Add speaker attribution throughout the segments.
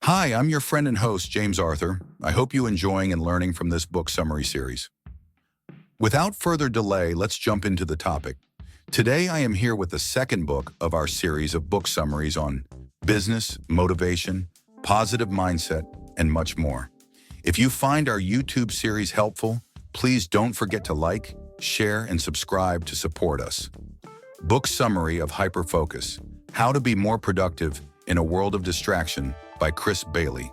Speaker 1: Hi, I'm your friend and host, James Arthur. I hope you're enjoying and learning from this book summary series. Without further delay, let's jump into the topic. Today, I am here with the second book of our series of book summaries on business, motivation, positive mindset, and much more. If you find our YouTube series helpful, please don't forget to like, share, and subscribe to support us. Book summary of Hyperfocus: How to Be More Productive in a World of Distraction by Chris Bailey.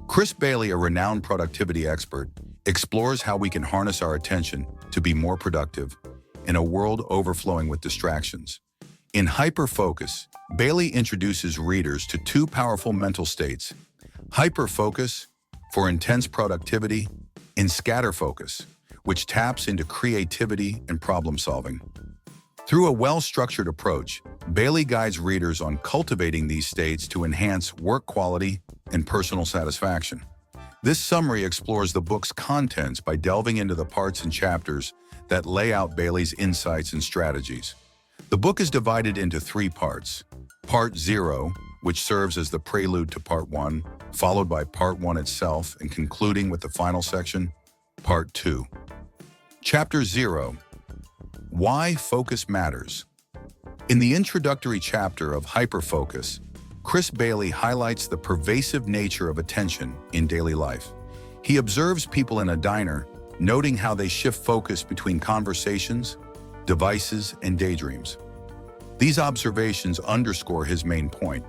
Speaker 1: Chris Bailey, a renowned productivity expert, explores how we can harness our attention to be more productive in a world overflowing with distractions. In Hyperfocus, Bailey introduces readers to two powerful mental states: Hyperfocus, for intense productivity, and Scatterfocus, which taps into creativity and problem-solving. Through a well-structured approach, Bailey guides readers on cultivating these states to enhance work quality and personal satisfaction. This summary explores the book's contents by delving into the parts and chapters that lay out Bailey's insights and strategies. The book is divided into three parts. Part 0, which serves as the prelude to Part 1, followed by Part 1 itself and concluding with the final section, Part 2. Chapter 0. Why Focus Matters. In the introductory chapter of Hyperfocus, Chris Bailey highlights the pervasive nature of attention in daily life. He observes people in a diner, noting how they shift focus between conversations, devices, and daydreams. These observations underscore his main point.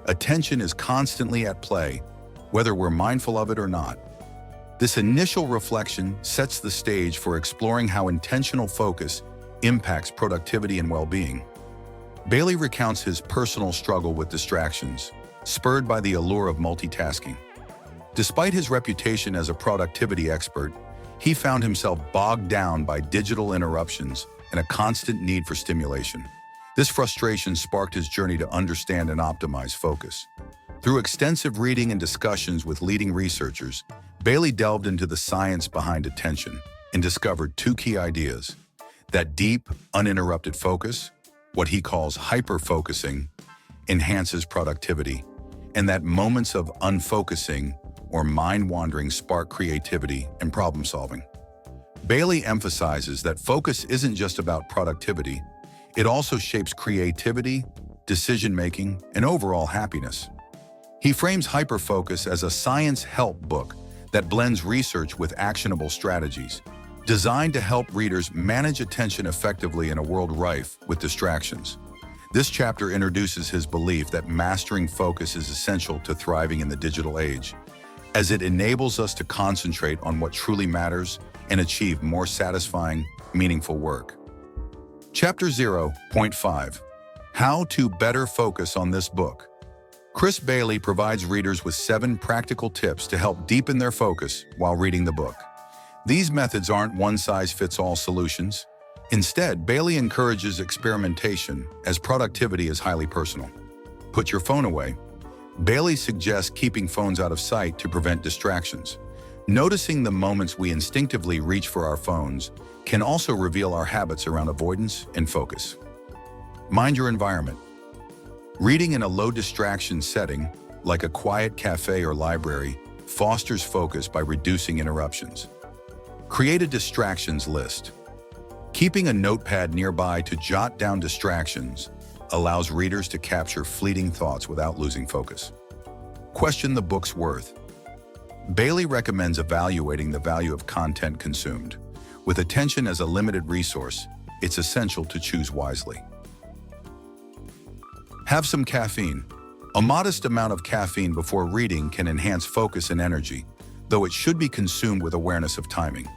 Speaker 1: Attention is constantly at play, whether we're mindful of it or not. This initial reflection sets the stage for exploring how intentional focus impacts productivity and well-being. Bailey recounts his personal struggle with distractions, spurred by the allure of multitasking. Despite his reputation as a productivity expert, he found himself bogged down by digital interruptions and a constant need for stimulation. This frustration sparked his journey to understand and optimize focus. Through extensive reading and discussions with leading researchers, Bailey delved into the science behind attention and discovered two key ideas: that deep, uninterrupted focus, what he calls hyperfocusing, enhances productivity, and that moments of unfocusing or mind-wandering spark creativity and problem-solving. Bailey emphasizes that focus isn't just about productivity, it also shapes creativity, decision-making, and overall happiness. He frames Hyperfocus as a science help book that blends research with actionable strategies, designed to help readers manage attention effectively in a world rife with distractions. This chapter introduces his belief that mastering focus is essential to thriving in the digital age, as it enables us to concentrate on what truly matters and achieve more satisfying, meaningful work. Chapter 0.5. How to better focus on this book. Chris Bailey provides readers with 7 practical tips to help deepen their focus while reading the book. These methods aren't one-size-fits-all solutions. Instead, Bailey encourages experimentation, as productivity is highly personal. Put your phone away. Bailey suggests keeping phones out of sight to prevent distractions. Noticing the moments we instinctively reach for our phones can also reveal our habits around avoidance and focus. Mind your environment. Reading in a low-distraction setting, like a quiet cafe or library, fosters focus by reducing interruptions. Create a distractions list. Keeping a notepad nearby to jot down distractions allows readers to capture fleeting thoughts without losing focus. Question the book's worth. Bailey recommends evaluating the value of content consumed. With attention as a limited resource, it's essential to choose wisely. Have some caffeine. A modest amount of caffeine before reading can enhance focus and energy, though it should be consumed with awareness of timing.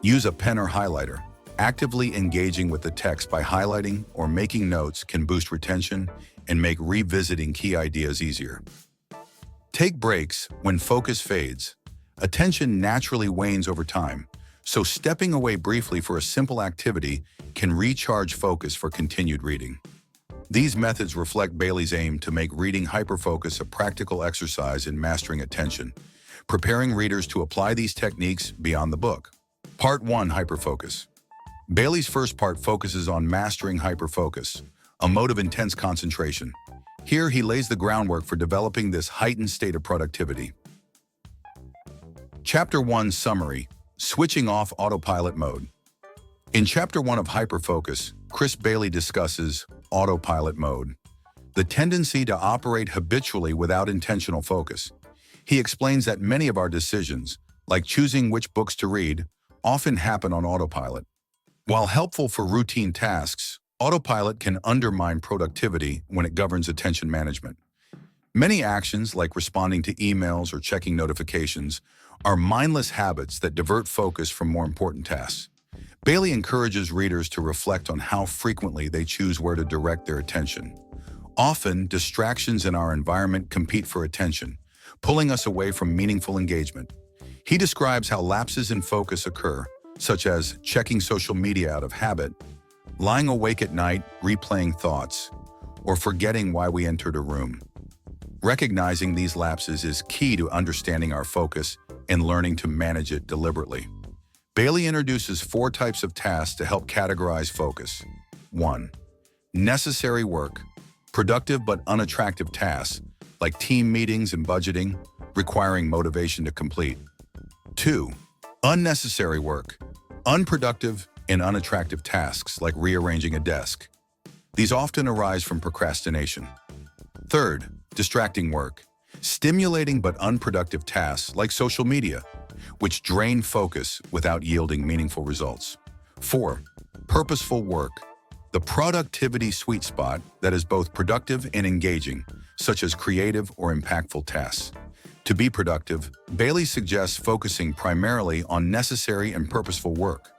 Speaker 1: Use a pen or highlighter. Actively engaging with the text by highlighting or making notes can boost retention and make revisiting key ideas easier. Take breaks when focus fades. Attention naturally wanes over time, so stepping away briefly for a simple activity can recharge focus for continued reading. These methods reflect Bailey's aim to make reading Hyperfocus a practical exercise in mastering attention, preparing readers to apply these techniques beyond the book. Part 1. Hyperfocus. Bailey's first part focuses on mastering hyperfocus, a mode of intense concentration. Here, he lays the groundwork for developing this heightened state of productivity. Chapter 1 Summary: Switching off Autopilot Mode. In Chapter 1 of Hyperfocus, Chris Bailey discusses autopilot mode, the tendency to operate habitually without intentional focus. He explains that many of our decisions, like choosing which books to read, often happen on autopilot. While helpful for routine tasks, autopilot can undermine productivity when it governs attention management. Many actions, like responding to emails or checking notifications, are mindless habits that divert focus from more important tasks. Bailey encourages readers to reflect on how frequently they choose where to direct their attention. Often, distractions in our environment compete for attention, pulling us away from meaningful engagement. He describes how lapses in focus occur, such as checking social media out of habit, lying awake at night, replaying thoughts, or forgetting why we entered a room. Recognizing these lapses is key to understanding our focus and learning to manage it deliberately. Bailey introduces 4 types of tasks to help categorize focus. 1. Necessary work: productive but unattractive tasks, like team meetings and budgeting, requiring motivation to complete. 2. Unnecessary work: unproductive and unattractive tasks, like rearranging a desk. These often arise from procrastination. 3rd, distracting work: stimulating but unproductive tasks, like social media, which drain focus without yielding meaningful results. 4. Purposeful work: the productivity sweet spot that is both productive and engaging, such as creative or impactful tasks. To be productive, Bailey suggests focusing primarily on necessary and purposeful work.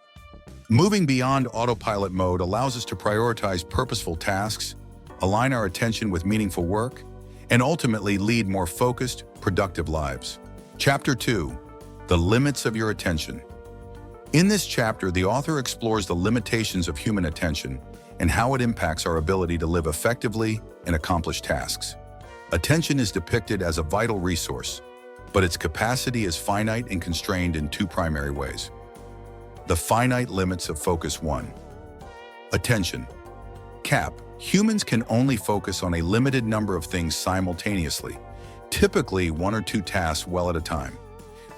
Speaker 1: Moving beyond autopilot mode allows us to prioritize purposeful tasks, align our attention with meaningful work, and ultimately lead more focused, productive lives. Chapter 2: The Limits of Your Attention. In this chapter, the author explores the limitations of human attention and how it impacts our ability to live effectively and accomplish tasks. Attention is depicted as a vital resource, but its capacity is finite and constrained in 2 primary ways. The finite limits of focus. 1. Attention. CAP. Humans can only focus on a limited number of things simultaneously, typically 1 or 2 tasks well at a time.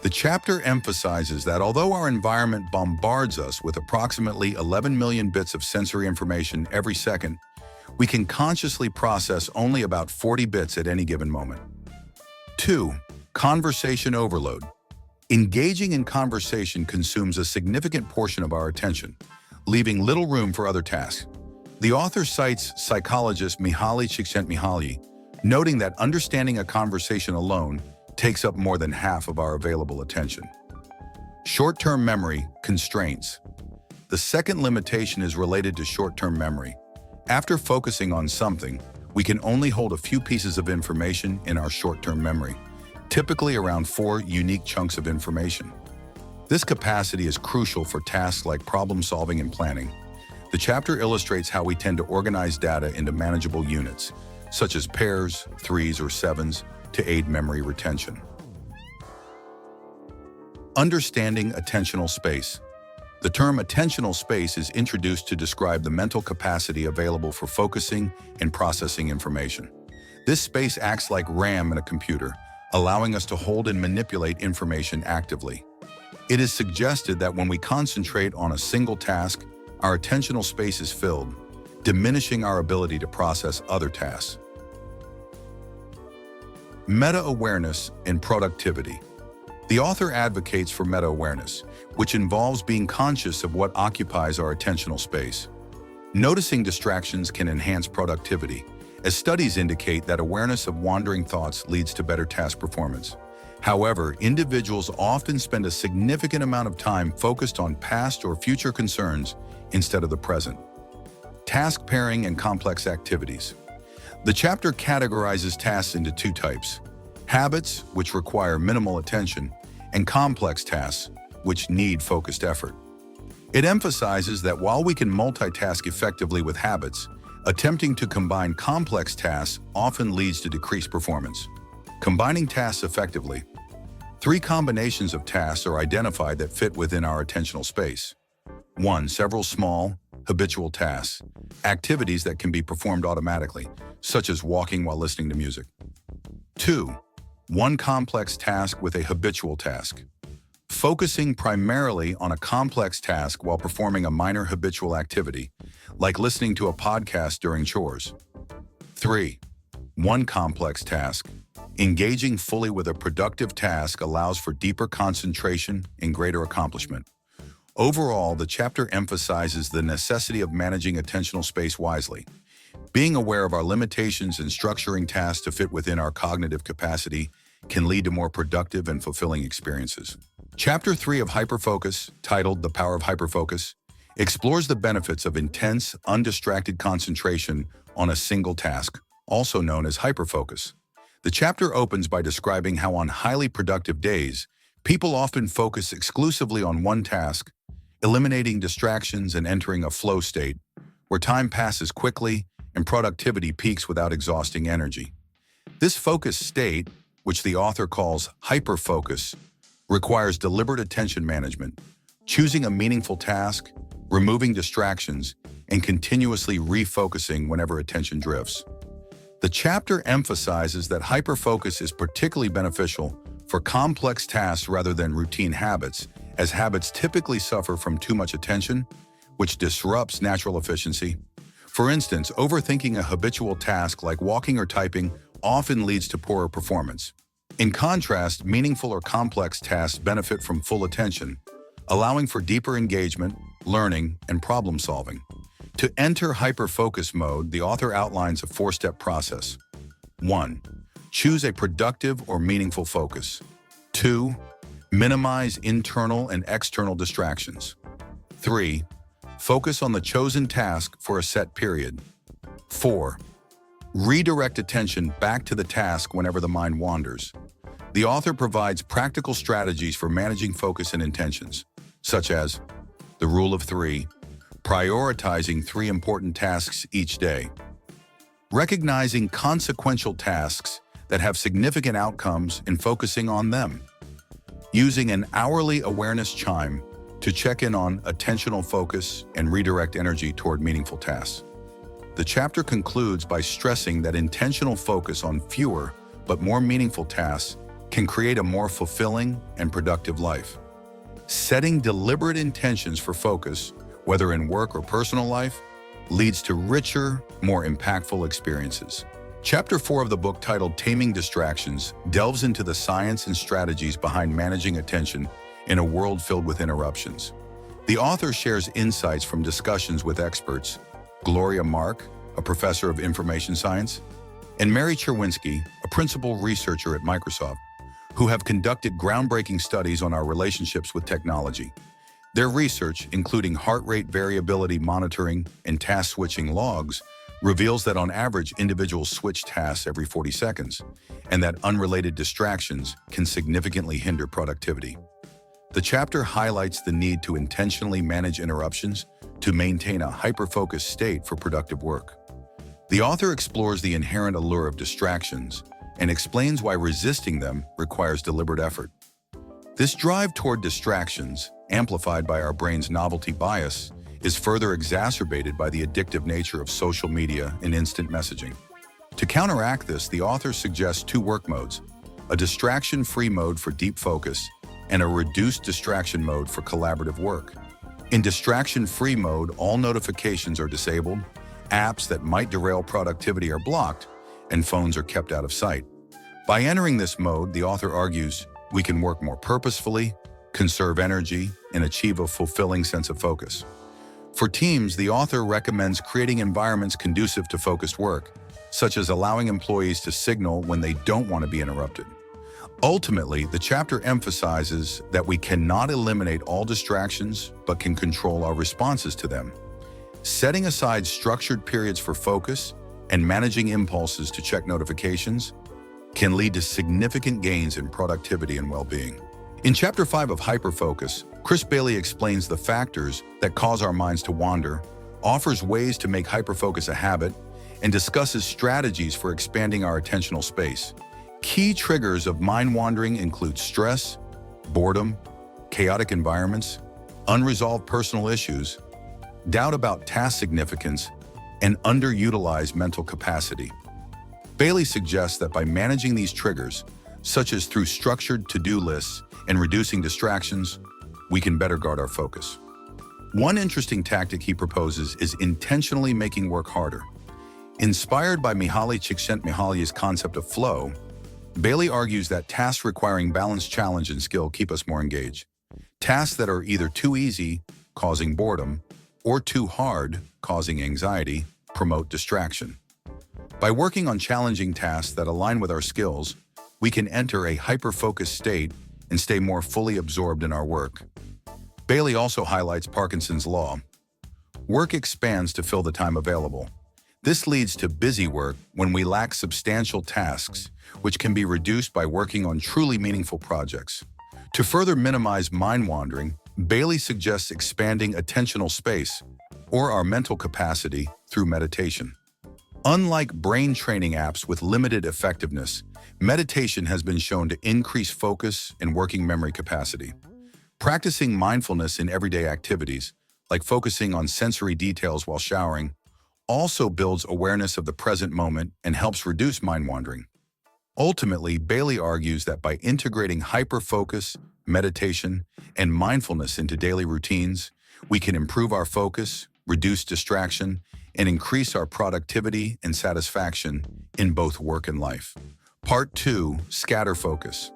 Speaker 1: The chapter emphasizes that although our environment bombards us with approximately 11 million bits of sensory information every second, we can consciously process only about 40 bits at any given moment. 2. Conversation overload. Engaging in conversation consumes a significant portion of our attention, leaving little room for other tasks. The author cites psychologist Mihaly Csikszentmihalyi, noting that understanding a conversation alone takes up more than half of our available attention. Short-term memory constraints. The second limitation is related to short-term memory. After focusing on something, we can only hold a few pieces of information in our short-term memory, typically around 4 unique chunks of information. This capacity is crucial for tasks like problem-solving and planning. The chapter illustrates how we tend to organize data into manageable units, such as pairs, 3s, or 7s, to aid memory retention. Understanding attentional space. The term attentional space is introduced to describe the mental capacity available for focusing and processing information. This space acts like RAM in a computer, allowing us to hold and manipulate information actively. It is suggested that when we concentrate on a single task, our attentional space is filled, diminishing our ability to process other tasks. Meta-awareness and productivity. The author advocates for meta-awareness, which involves being conscious of what occupies our attentional space. Noticing distractions can enhance productivity, as studies indicate that awareness of wandering thoughts leads to better task performance. However, individuals often spend a significant amount of time focused on past or future concerns instead of the present. Task pairing and complex activities. The chapter categorizes tasks into 2 types: habits, which require minimal attention, and complex tasks, which need focused effort. It emphasizes that while we can multitask effectively with habits, attempting to combine complex tasks often leads to decreased performance. Combining tasks effectively. 3 combinations of tasks are identified that fit within our attentional space. 1. Several small, habitual tasks, activities that can be performed automatically, such as walking while listening to music. 2. One complex task with a habitual task. Focusing primarily on a complex task while performing a minor habitual activity, like listening to a podcast during chores. 3. One complex task. Engaging fully with a productive task allows for deeper concentration and greater accomplishment. Overall, the chapter emphasizes the necessity of managing attentional space wisely. Being aware of our limitations and structuring tasks to fit within our cognitive capacity can lead to more productive and fulfilling experiences. Chapter 3 of Hyperfocus, titled The Power of Hyperfocus, explores the benefits of intense, undistracted concentration on a single task, also known as hyperfocus. The chapter opens by describing how on highly productive days, people often focus exclusively on one task, eliminating distractions and entering a flow state, where time passes quickly and productivity peaks without exhausting energy. This focused state, which the author calls hyperfocus, requires deliberate attention management, choosing a meaningful task, removing distractions, and continuously refocusing whenever attention drifts. The chapter emphasizes that hyperfocus is particularly beneficial for complex tasks rather than routine habits, as habits typically suffer from too much attention, which disrupts natural efficiency. For instance, overthinking a habitual task like walking or typing often leads to poorer performance. In contrast, meaningful or complex tasks benefit from full attention, allowing for deeper engagement, learning, and problem solving. To enter hyperfocus mode, the author outlines a 4-step process. 1. Choose a productive or meaningful focus. 2. Minimize internal and external distractions. 3. Focus on the chosen task for a set period. 4. Redirect attention back to the task whenever the mind wanders. The author provides practical strategies for managing focus and intentions, such as the rule of 3, prioritizing 3 important tasks each day, recognizing consequential tasks that have significant outcomes and focusing on them, using an hourly awareness chime to check in on attentional focus and redirect energy toward meaningful tasks. The chapter concludes by stressing that intentional focus on fewer but more meaningful tasks can create a more fulfilling and productive life. Setting deliberate intentions for focus, whether in work or personal life, leads to richer, more impactful experiences. Chapter 4 of the book, titled Taming Distractions, delves into the science and strategies behind managing attention in a world filled with interruptions. The author shares insights from discussions with experts, Gloria Mark, a professor of information science, and Mary Cherwinski, a principal researcher at Microsoft, who have conducted groundbreaking studies on our relationships with technology. Their research, including heart rate variability monitoring and task switching logs, reveals that on average individuals switch tasks every 40 seconds, and that unrelated distractions can significantly hinder productivity. The chapter highlights the need to intentionally manage interruptions to maintain a hyper-focused state for productive work. The author explores the inherent allure of distractions and explains why resisting them requires deliberate effort. This drive toward distractions, amplified by our brain's novelty bias, is further exacerbated by the addictive nature of social media and instant messaging. To counteract this, the author suggests 2 work modes: a distraction-free mode for deep focus and a reduced distraction mode for collaborative work. In distraction-free mode, all notifications are disabled, apps that might derail productivity are blocked, and phones are kept out of sight. By entering this mode, the author argues, we can work more purposefully, conserve energy, and achieve a fulfilling sense of focus. For teams, the author recommends creating environments conducive to focused work, such as allowing employees to signal when they don't want to be interrupted. Ultimately, the chapter emphasizes that we cannot eliminate all distractions, but can control our responses to them. Setting aside structured periods for focus and managing impulses to check notifications can lead to significant gains in productivity and well-being. In Chapter 5 of Hyperfocus, Chris Bailey explains the factors that cause our minds to wander, offers ways to make hyperfocus a habit, and discusses strategies for expanding our attentional space. Key triggers of mind wandering include stress, boredom, chaotic environments, unresolved personal issues, doubt about task significance, and underutilized mental capacity. Bailey suggests that by managing these triggers, such as through structured to-do lists and reducing distractions, we can better guard our focus. One interesting tactic he proposes is intentionally making work harder. Inspired by Mihaly Csikszentmihalyi's concept of flow, Bailey argues that tasks requiring balance, challenge, and skill keep us more engaged. Tasks that are either too easy, causing boredom, or too hard, causing anxiety, promote distraction. By working on challenging tasks that align with our skills, we can enter a hyper-focused state and stay more fully absorbed in our work. Bailey also highlights Parkinson's law. Work expands to fill the time available. This leads to busy work when we lack substantial tasks, which can be reduced by working on truly meaningful projects. To further minimize mind wandering, Bailey suggests expanding attentional space, or our mental capacity, through meditation. Unlike brain training apps with limited effectiveness, meditation has been shown to increase focus and working memory capacity. Practicing mindfulness in everyday activities, like focusing on sensory details while showering, also builds awareness of the present moment and helps reduce mind wandering. Ultimately, Bailey argues that by integrating hyperfocus, meditation, and mindfulness into daily routines, we can improve our focus, reduce distraction, and increase our productivity and satisfaction in both work and life. Part 2, Scatterfocus.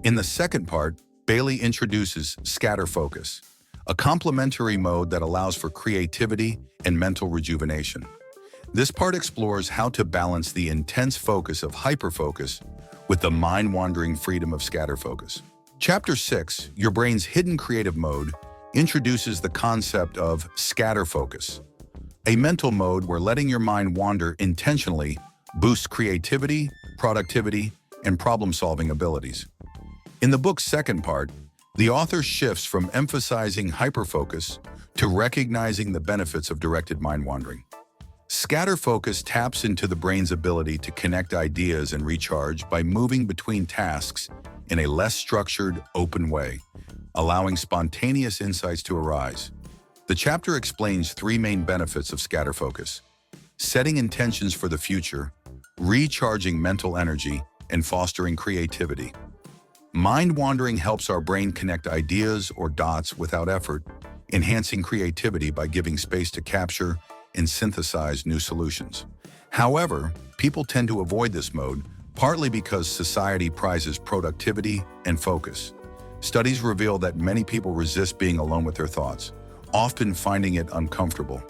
Speaker 1: In the second part, Bailey introduces Scatterfocus, a complementary mode that allows for creativity and mental rejuvenation. This part explores how to balance the intense focus of hyperfocus with the mind-wandering freedom of scatterfocus. Chapter 6, Your Brain's Hidden Creative Mode, introduces the concept of scatterfocus, a mental mode where letting your mind wander intentionally boosts creativity, productivity, and problem-solving abilities. In the book's second part, the author shifts from emphasizing hyperfocus to recognizing the benefits of directed mind wandering. Scatterfocus taps into the brain's ability to connect ideas and recharge by moving between tasks in a less structured, open way, allowing spontaneous insights to arise. The chapter explains 3 main benefits of scatterfocus: setting intentions for the future, recharging mental energy, and fostering creativity. Mind wandering helps our brain connect ideas or dots without effort, enhancing creativity by giving space to capture and synthesize new solutions. However, people tend to avoid this mode, partly because society prizes productivity and focus. Studies reveal that many people resist being alone with their thoughts, often finding it uncomfortable.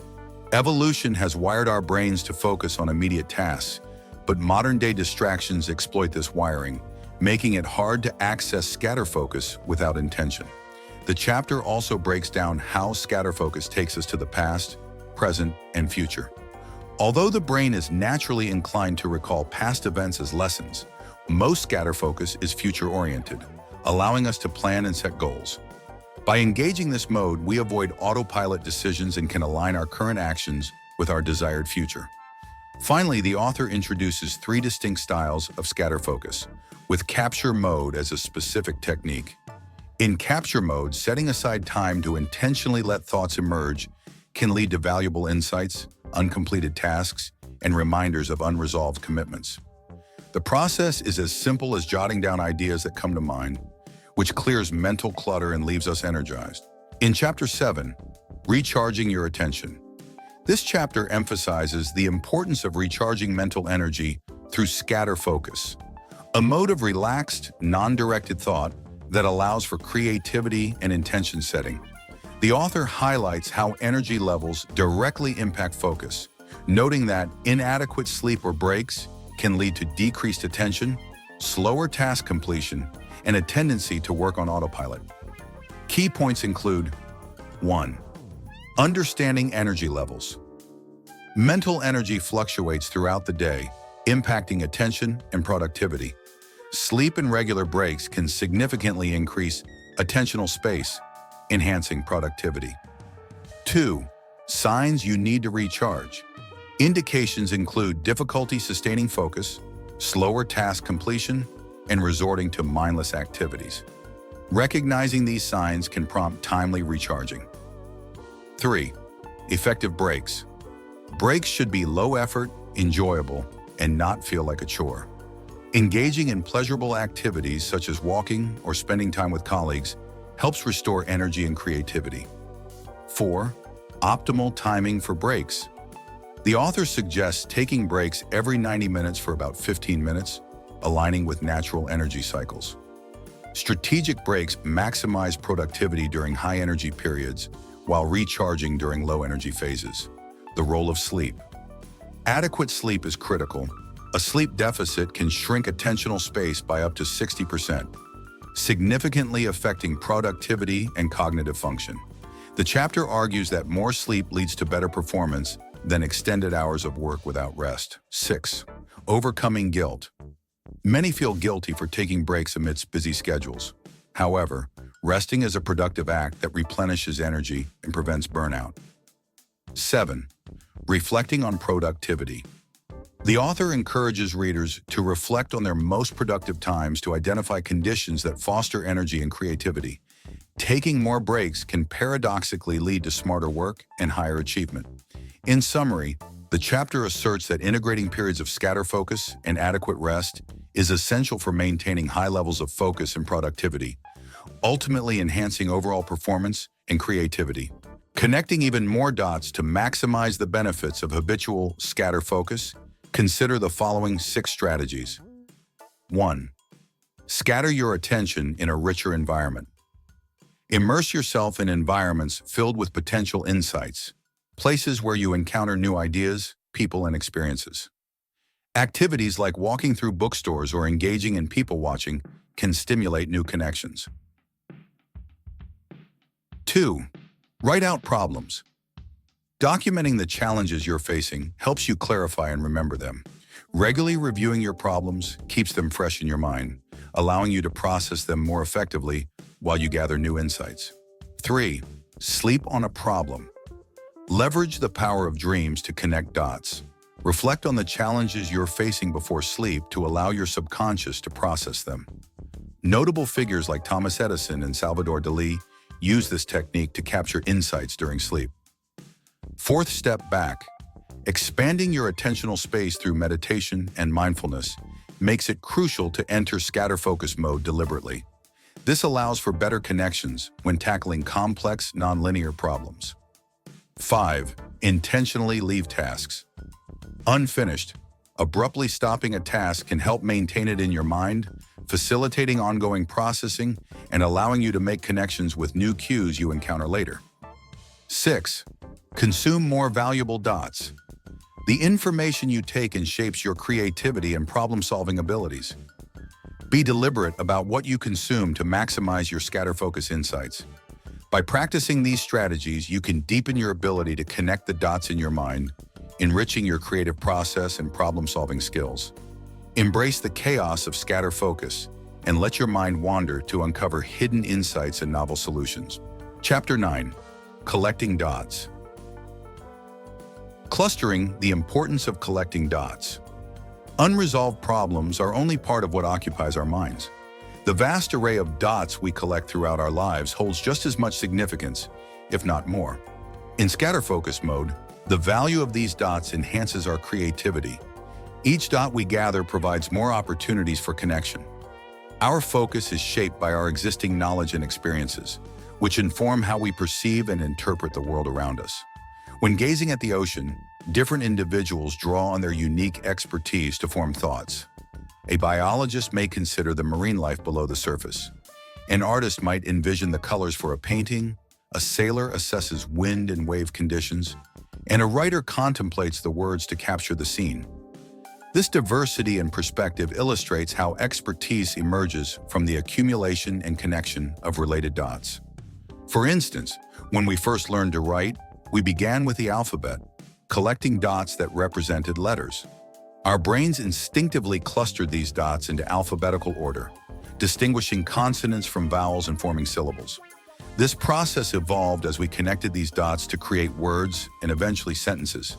Speaker 1: Evolution has wired our brains to focus on immediate tasks, but modern-day distractions exploit this wiring, making it hard to access scatterfocus without intention. The chapter also breaks down how scatterfocus takes us to the past, present, and future. Although the brain is naturally inclined to recall past events as lessons, most scatterfocus is future-oriented, allowing us to plan and set goals. By engaging this mode, we avoid autopilot decisions and can align our current actions with our desired future. Finally, the author introduces 3 distinct styles of scatterfocus, with capture mode as a specific technique. In capture mode, setting aside time to intentionally let thoughts emerge can lead to valuable insights, uncompleted tasks, and reminders of unresolved commitments. The process is as simple as jotting down ideas that come to mind, which clears mental clutter and leaves us energized. In Chapter 7, Recharging Your Attention. This chapter emphasizes the importance of recharging mental energy through scatterfocus, a mode of relaxed, non-directed thought that allows for creativity and intention setting. The author highlights how energy levels directly impact focus, noting that inadequate sleep or breaks can lead to decreased attention, slower task completion, and a tendency to work on autopilot. Key points include: 1. Understanding energy levels. Mental energy fluctuates throughout the day, impacting attention and productivity. Sleep and regular breaks can significantly increase attentional space, enhancing productivity. 2. Signs you need to recharge. Indications include difficulty sustaining focus, slower task completion, and resorting to mindless activities. Recognizing these signs can prompt timely recharging. 3. Effective breaks. Breaks should be low effort, enjoyable, and not feel like a chore. Engaging in pleasurable activities such as walking or spending time with colleagues helps restore energy and creativity. 4. Optimal timing for breaks. The author suggests taking breaks every 90 minutes for about 15 minutes, aligning with natural energy cycles. Strategic breaks maximize productivity during high-energy periods while recharging during low-energy phases. The role of sleep. Adequate sleep is critical. A sleep deficit can shrink attentional space by up to 60%, significantly affecting productivity and cognitive function. The chapter argues that more sleep leads to better performance than extended hours of work without rest. 6. Overcoming guilt. Many feel guilty for taking breaks amidst busy schedules. However, resting is a productive act that replenishes energy and prevents burnout. 7. Reflecting on productivity. The author encourages readers to reflect on their most productive times to identify conditions that foster energy and creativity. Taking more breaks can paradoxically lead to smarter work and higher achievement. In summary, the chapter asserts that integrating periods of scatterfocus and adequate rest is essential for maintaining high levels of focus and productivity, ultimately enhancing overall performance and creativity. Connecting even more dots to maximize the benefits of habitual scatterfocus, consider the following 6 strategies. 1. Scatter your attention in a richer environment. Immerse yourself in environments filled with potential insights, places where you encounter new ideas, people, and experiences. Activities like walking through bookstores or engaging in people-watching can stimulate new connections. 2. Write out problems. Documenting the challenges you're facing helps you clarify and remember them. Regularly reviewing your problems keeps them fresh in your mind, allowing you to process them more effectively while you gather new insights. 3. Sleep on a problem. Leverage the power of dreams to connect dots. Reflect on the challenges you're facing before sleep to allow your subconscious to process them. Notable figures like Thomas Edison and Salvador Dali use this technique to capture insights during sleep. 4th step back. Expanding your attentional space through meditation and mindfulness makes it crucial to enter scatterfocus mode deliberately. This allows for better connections when tackling complex, nonlinear problems. 5. Intentionally leave tasks. Unfinished. Abruptly stopping a task can help maintain it in your mind, facilitating ongoing processing and allowing you to make connections with new cues you encounter later. 6. Consume more valuable dots. The information you take in shapes your creativity and problem-solving abilities. Be deliberate about what you consume to maximize your scatterfocus insights. By practicing these strategies, you can deepen your ability to connect the dots in your mind, enriching your creative process and problem-solving skills. Embrace the chaos of scatterfocus and let your mind wander to uncover hidden insights and novel solutions. Chapter 9. Collecting dots. Clustering, the importance of collecting dots. Unresolved problems are only part of what occupies our minds. The vast array of dots we collect throughout our lives holds just as much significance, if not more. In scatterfocus mode, the value of these dots enhances our creativity. Each dot we gather provides more opportunities for connection. Our focus is shaped by our existing knowledge and experiences, which inform how we perceive and interpret the world around us. When gazing at the ocean, different individuals draw on their unique expertise to form thoughts. A biologist may consider the marine life below the surface. An artist might envision the colors for a painting, a sailor assesses wind and wave conditions, and a writer contemplates the words to capture the scene. This diversity and perspective illustrates how expertise emerges from the accumulation and connection of related dots. For instance, when we first learned to write, we began with the alphabet, collecting dots that represented letters. Our brains instinctively clustered these dots into alphabetical order, distinguishing consonants from vowels and forming syllables. This process evolved as we connected these dots to create words and eventually sentences.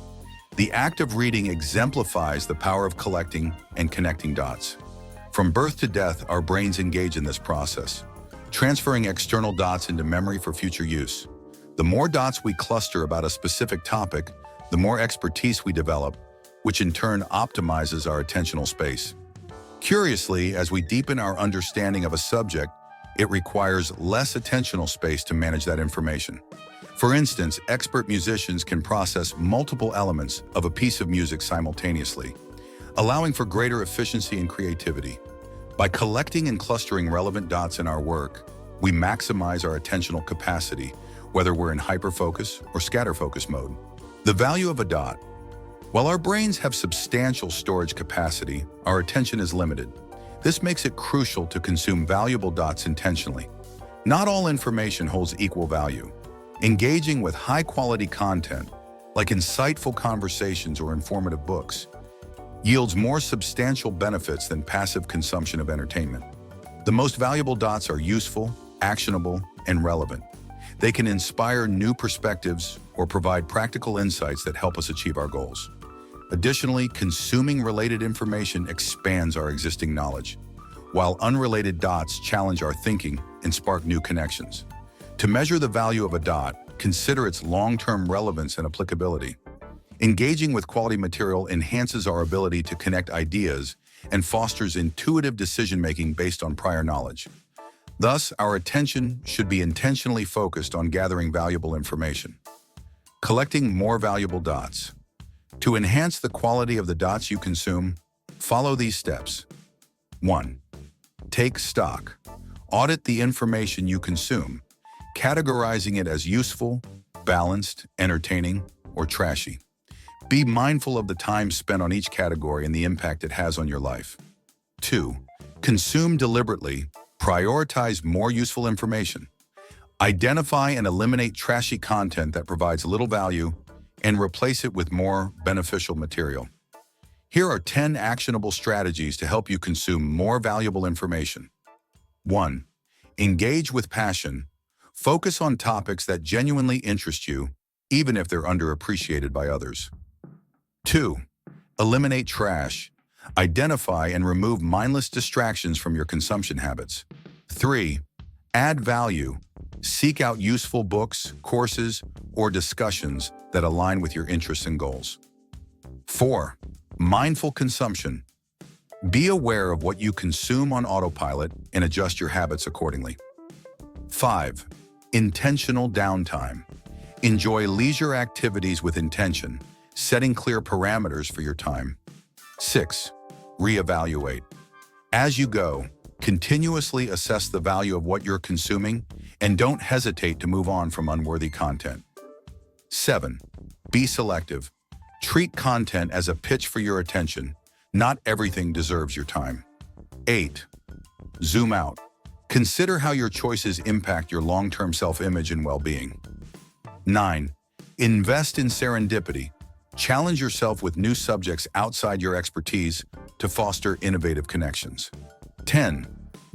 Speaker 1: The act of reading exemplifies the power of collecting and connecting dots. From birth to death, our brains engage in this process, transferring external dots into memory for future use. The more dots we cluster about a specific topic, the more expertise we develop, which in turn optimizes our attentional space. Curiously, as we deepen our understanding of a subject, it requires less attentional space to manage that information. For instance, expert musicians can process multiple elements of a piece of music simultaneously, allowing for greater efficiency and creativity. By collecting and clustering relevant dots in our work, we maximize our attentional capacity, whether we're in hyperfocus or scatterfocus mode. The value of a dot. While our brains have substantial storage capacity, our attention is limited. This makes it crucial to consume valuable dots intentionally. Not all information holds equal value. Engaging with high-quality content, like insightful conversations or informative books, yields more substantial benefits than passive consumption of entertainment. The most valuable dots are useful, actionable, and relevant. They can inspire new perspectives or provide practical insights that help us achieve our goals. Additionally, consuming related information expands our existing knowledge, while unrelated dots challenge our thinking and spark new connections. To measure the value of a dot, consider its long-term relevance and applicability. Engaging with quality material enhances our ability to connect ideas and fosters intuitive decision-making based on prior knowledge. Thus, our attention should be intentionally focused on gathering valuable information. Collecting more valuable dots. To enhance the quality of the dots you consume, follow these steps. 1. Take stock. Audit the information you consume, categorizing it as useful, balanced, entertaining, or trashy. Be mindful of the time spent on each category and the impact it has on your life. 2. Consume deliberately. Prioritize more useful information. Identify and eliminate trashy content that provides little value and replace it with more beneficial material. Here are 10 actionable strategies to help you consume more valuable information. 1. Engage with passion. Focus on topics that genuinely interest you, even if they're underappreciated by others. 2. Eliminate trash. Identify and remove mindless distractions from your consumption habits. 3. Add value. Seek out useful books, courses, or discussions that align with your interests and goals. 4. Mindful consumption. Be aware of what you consume on autopilot and adjust your habits accordingly. 5. Intentional downtime. Enjoy leisure activities with intention, setting clear parameters for your time. 6. Reevaluate. As you go, continuously assess the value of what you're consuming and don't hesitate to move on from unworthy content. 7. Be selective. Treat content as a pitch for your attention. Not everything deserves your time. 8. Zoom out. Consider how your choices impact your long-term self-image and well-being. 9. Invest in serendipity. Challenge yourself with new subjects outside your expertise to foster innovative connections. 10.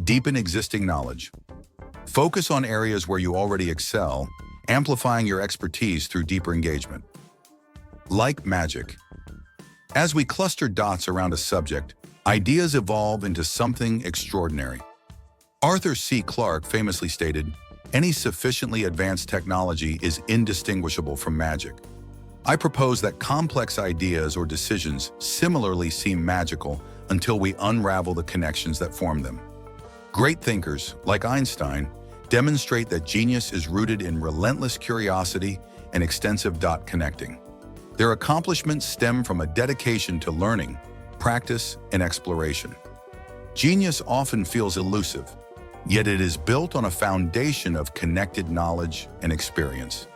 Speaker 1: Deepen existing knowledge. Focus on areas where you already excel, amplifying your expertise through deeper engagement. Like magic. As we cluster dots around a subject, ideas evolve into something extraordinary. Arthur C. Clarke famously stated, "Any sufficiently advanced technology is indistinguishable from magic." I propose that complex ideas or decisions similarly seem magical until we unravel the connections that form them. Great thinkers, like Einstein, demonstrate that genius is rooted in relentless curiosity and extensive dot connecting. Their accomplishments stem from a dedication to learning, practice, and exploration. Genius often feels elusive, yet it is built on a foundation of connected knowledge and experience.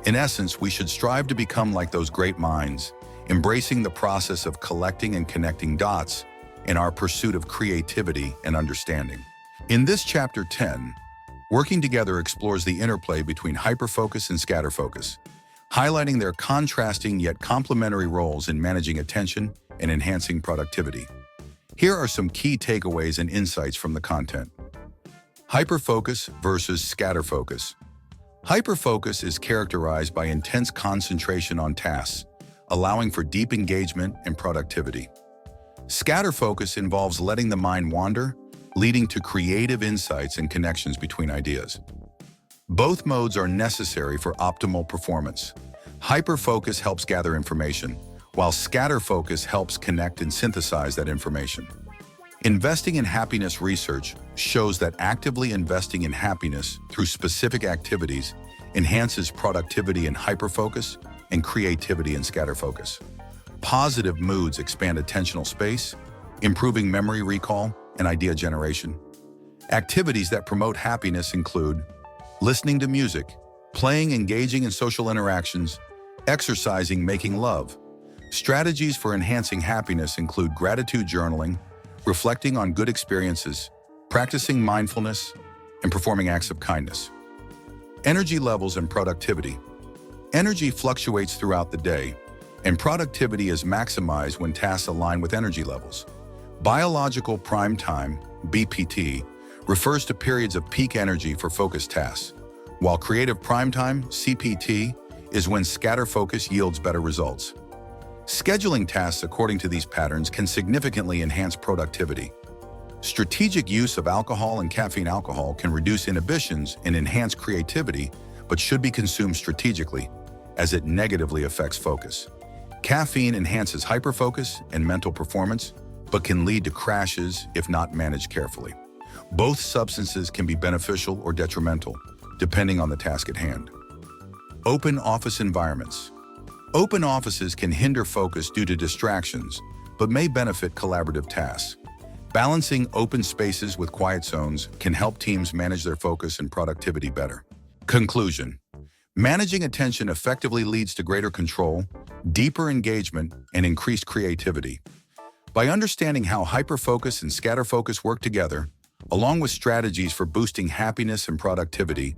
Speaker 1: In essence, we should strive to become like those great minds, embracing the process of collecting and connecting dots in our pursuit of creativity and understanding. In this chapter 10, Working Together explores the interplay between hyperfocus and scatterfocus, highlighting their contrasting yet complementary roles in managing attention and enhancing productivity. Here are some key takeaways and insights from the content. Hyperfocus versus scatterfocus. Hyperfocus is characterized by intense concentration on tasks, allowing for deep engagement and productivity. Scatterfocus involves letting the mind wander, leading to creative insights and connections between ideas. Both modes are necessary for optimal performance. Hyperfocus helps gather information, while Scatterfocus helps connect and synthesize that information. Investing in happiness research shows that actively investing in happiness through specific activities enhances productivity in Hyperfocus and creativity in Scatterfocus. Positive moods expand attentional space, improving memory recall and idea generation. Activities that promote happiness include listening to music, playing, engaging in social interactions, exercising, making love. Strategies for enhancing happiness include gratitude journaling, reflecting on good experiences, practicing mindfulness, and performing acts of kindness. Energy levels and productivity. Energy fluctuates throughout the day, and productivity is maximized when tasks align with energy levels. Biological prime time, BPT, refers to periods of peak energy for focused tasks, while creative prime time, CPT, is when Scatterfocus yields better results. Scheduling tasks according to these patterns can significantly enhance productivity. Strategic use of alcohol and caffeine. Alcohol can reduce inhibitions and enhance creativity, but should be consumed strategically, as it negatively affects focus. Caffeine enhances hyperfocus and mental performance, but can lead to crashes if not managed carefully. Both substances can be beneficial or detrimental, depending on the task at hand. Open office environments. Open offices can hinder focus due to distractions, but may benefit collaborative tasks. Balancing open spaces with quiet zones can help teams manage their focus and productivity better. Conclusion. Managing attention effectively leads to greater control, deeper engagement, and increased creativity. By understanding how Hyperfocus and Scatterfocus work together, along with strategies for boosting happiness and productivity,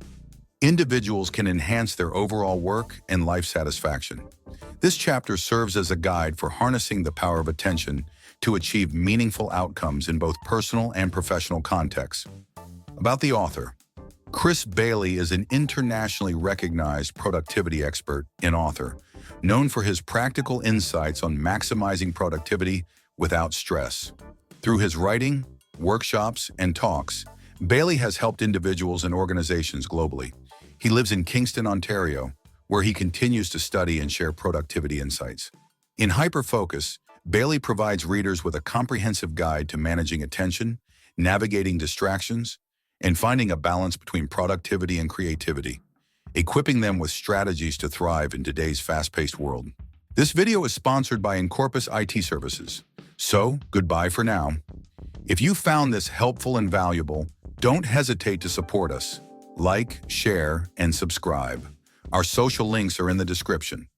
Speaker 1: individuals can enhance their overall work and life satisfaction. This chapter serves as a guide for harnessing the power of attention to achieve meaningful outcomes in both personal and professional contexts. About the author. Chris Bailey is an internationally recognized productivity expert and author, known for his practical insights on maximizing productivity without stress. Through his writing, workshops, and talks, Bailey has helped individuals and organizations globally. He lives in Kingston, Ontario, where he continues to study and share productivity insights. In Hyperfocus, Bailey provides readers with a comprehensive guide to managing attention, navigating distractions, and finding a balance between productivity and creativity, equipping them with strategies to thrive in today's fast-paced world. This video is sponsored by Incorpis IT Services. So, goodbye for now. If you found this helpful and valuable, don't hesitate to support us. Like, share, and subscribe. Our social links are in the description.